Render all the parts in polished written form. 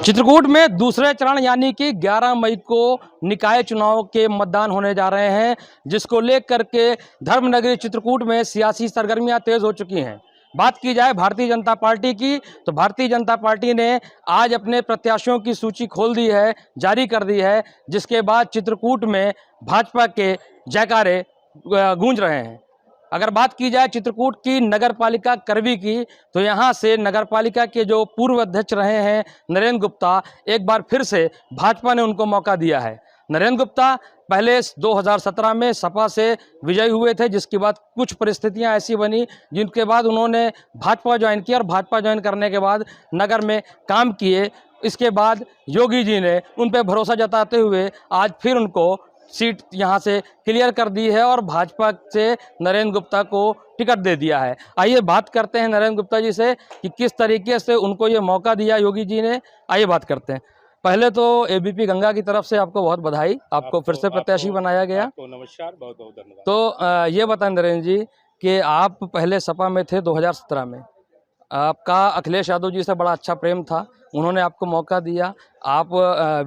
चित्रकूट में दूसरे चरण यानी कि 11 मई को निकाय चुनाव के मतदान होने जा रहे हैं, जिसको लेकर के धर्मनगरी चित्रकूट में सियासी सरगर्मियां तेज हो चुकी हैं। बात की जाए भारतीय जनता पार्टी की, तो भारतीय जनता पार्टी ने आज अपने प्रत्याशियों की सूची खोल दी है, जारी कर दी है, जिसके बाद चित्रकूट में भाजपा के जयकारे गूंज रहे हैं। अगर बात की जाए चित्रकूट की नगर पालिका करवी की, तो यहाँ से नगर पालिका के जो पूर्व अध्यक्ष रहे हैं नरेंद्र गुप्ता, एक बार फिर से भाजपा ने उनको मौका दिया है। नरेंद्र गुप्ता पहले 2017 में सपा से विजयी हुए थे, जिसके बाद कुछ परिस्थितियां ऐसी बनी जिनके बाद उन्होंने भाजपा ज्वाइन किया और भाजपा ज्वाइन करने के बाद नगर में काम किए। इसके बाद योगी जी ने उन पर भरोसा जताते हुए आज फिर उनको सीट यहां से क्लियर कर दी है और भाजपा से नरेंद्र गुप्ता को टिकट दे दिया है। आइए बात करते हैं नरेंद्र गुप्ता जी से कि किस तरीके से उनको ये मौका दिया योगी जी ने। आइए बात करते हैं। पहले तो एबीपी गंगा की तरफ से आपको बहुत बधाई, आपको फिर से प्रत्याशी बनाया गया। नमस्कार, बहुत बहुत धन्यवाद। तो ये बताएं नरेंद्र जी कि आप पहले सपा में थे 2017 में, आपका अखिलेश यादव जी से बड़ा अच्छा प्रेम था, उन्होंने आपको मौका दिया, आप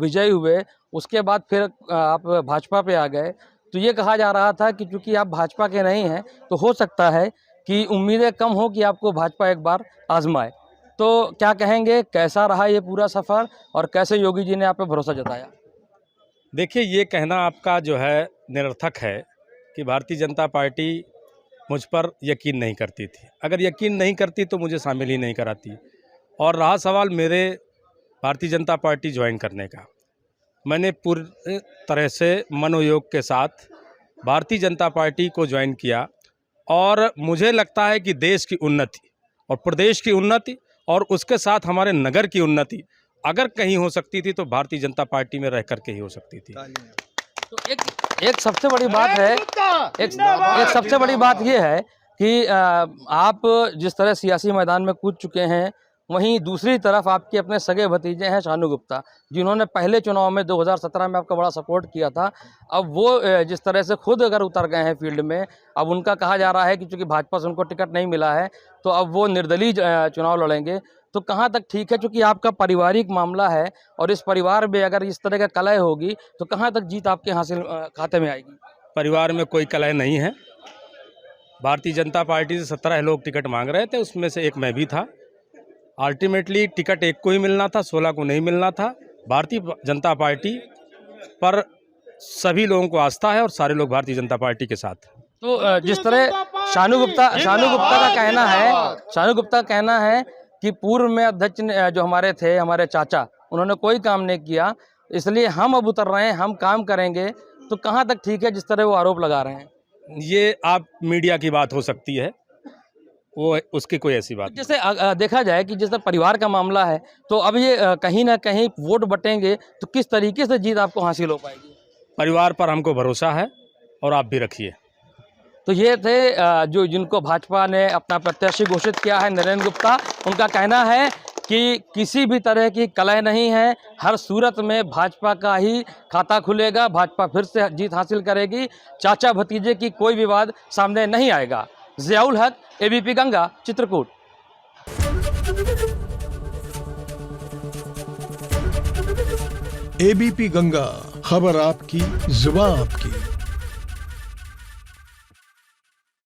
विजयी हुए, उसके बाद फिर आप भाजपा पे आ गए। तो ये कहा जा रहा था कि चूंकि आप भाजपा के नहीं हैं तो हो सकता है कि उम्मीदें कम हो कि आपको भाजपा एक बार आजमाए। तो क्या कहेंगे, कैसा रहा ये पूरा सफ़र और कैसे योगी जी ने आप पे भरोसा जताया? देखिए, ये कहना आपका जो है निरर्थक है कि भारतीय जनता पार्टी मुझ पर यकीन नहीं करती थी। अगर यकीन नहीं करती तो मुझे शामिल ही नहीं कराती। और रहा सवाल मेरे भारतीय जनता पार्टी ज्वाइन करने का, मैंने पूरी तरह से मनोयोग के साथ भारतीय जनता पार्टी को ज्वाइन किया और मुझे लगता है कि देश की उन्नति और प्रदेश की उन्नति और उसके साथ हमारे नगर की उन्नति अगर कहीं हो सकती थी तो भारतीय जनता पार्टी में रह करके ही हो सकती थी। तो एक सबसे बड़ी बात है, एक सबसे बड़ी बात ये है कि आप जिस तरह सियासी मैदान में कूद चुके हैं, वहीं दूसरी तरफ आपके अपने सगे भतीजे हैं शानू गुप्ता, जिन्होंने पहले चुनाव में 2017 में आपका बड़ा सपोर्ट किया था। अब वो जिस तरह से खुद अगर उतर गए हैं फील्ड में, अब उनका कहा जा रहा है कि चूंकि भाजपा से उनको टिकट नहीं मिला है तो अब वो निर्दलीय चुनाव लड़ेंगे। तो कहाँ तक ठीक है, चूँकि आपका पारिवारिक मामला है और इस परिवार में अगर इस तरह का कलह होगी तो कहाँ तक जीत आपके हासिल खाते में आएगी? परिवार में कोई कलह नहीं है। भारतीय जनता पार्टी से 17 लोग टिकट मांग रहे थे, उसमें से एक मैं भी था। अल्टीमेटली टिकट एक को ही मिलना था, 16 को नहीं मिलना था। भारतीय जनता पार्टी पर सभी लोगों को आस्था है और सारे लोग भारतीय जनता पार्टी के साथ। तो जिस तरह शानू गुप्ता का कहना है कि पूर्व में अध्यक्ष ने जो हमारे थे, हमारे चाचा, उन्होंने कोई काम नहीं किया, इसलिए हम अब उतर रहे हैं, हम काम करेंगे। तो कहाँ तक ठीक है जिस तरह वो आरोप लगा रहे हैं? ये आप मीडिया की बात हो सकती है, वो उसकी कोई ऐसी बात। जैसे देखा जाए कि जैसे परिवार का मामला है, तो अब ये कहीं ना कहीं वोट बटेंगे तो किस तरीके से जीत आपको हासिल हो पाएगी? परिवार पर हमको भरोसा है और आप भी रखिए। तो ये थे जो जिनको भाजपा ने अपना प्रत्याशी घोषित किया है, नरेंद्र गुप्ता। उनका कहना है कि किसी भी तरह की कलह नहीं है, हर सूरत में भाजपा का ही खाता खुलेगा, भाजपा फिर से जीत हासिल करेगी, चाचा भतीजे की कोई विवाद सामने नहीं आएगा। ज़ियाउल हक, एबीपी गंगा, चित्रकूट। एबीपी गंगा, खबर आपकी, जुबान आपकी।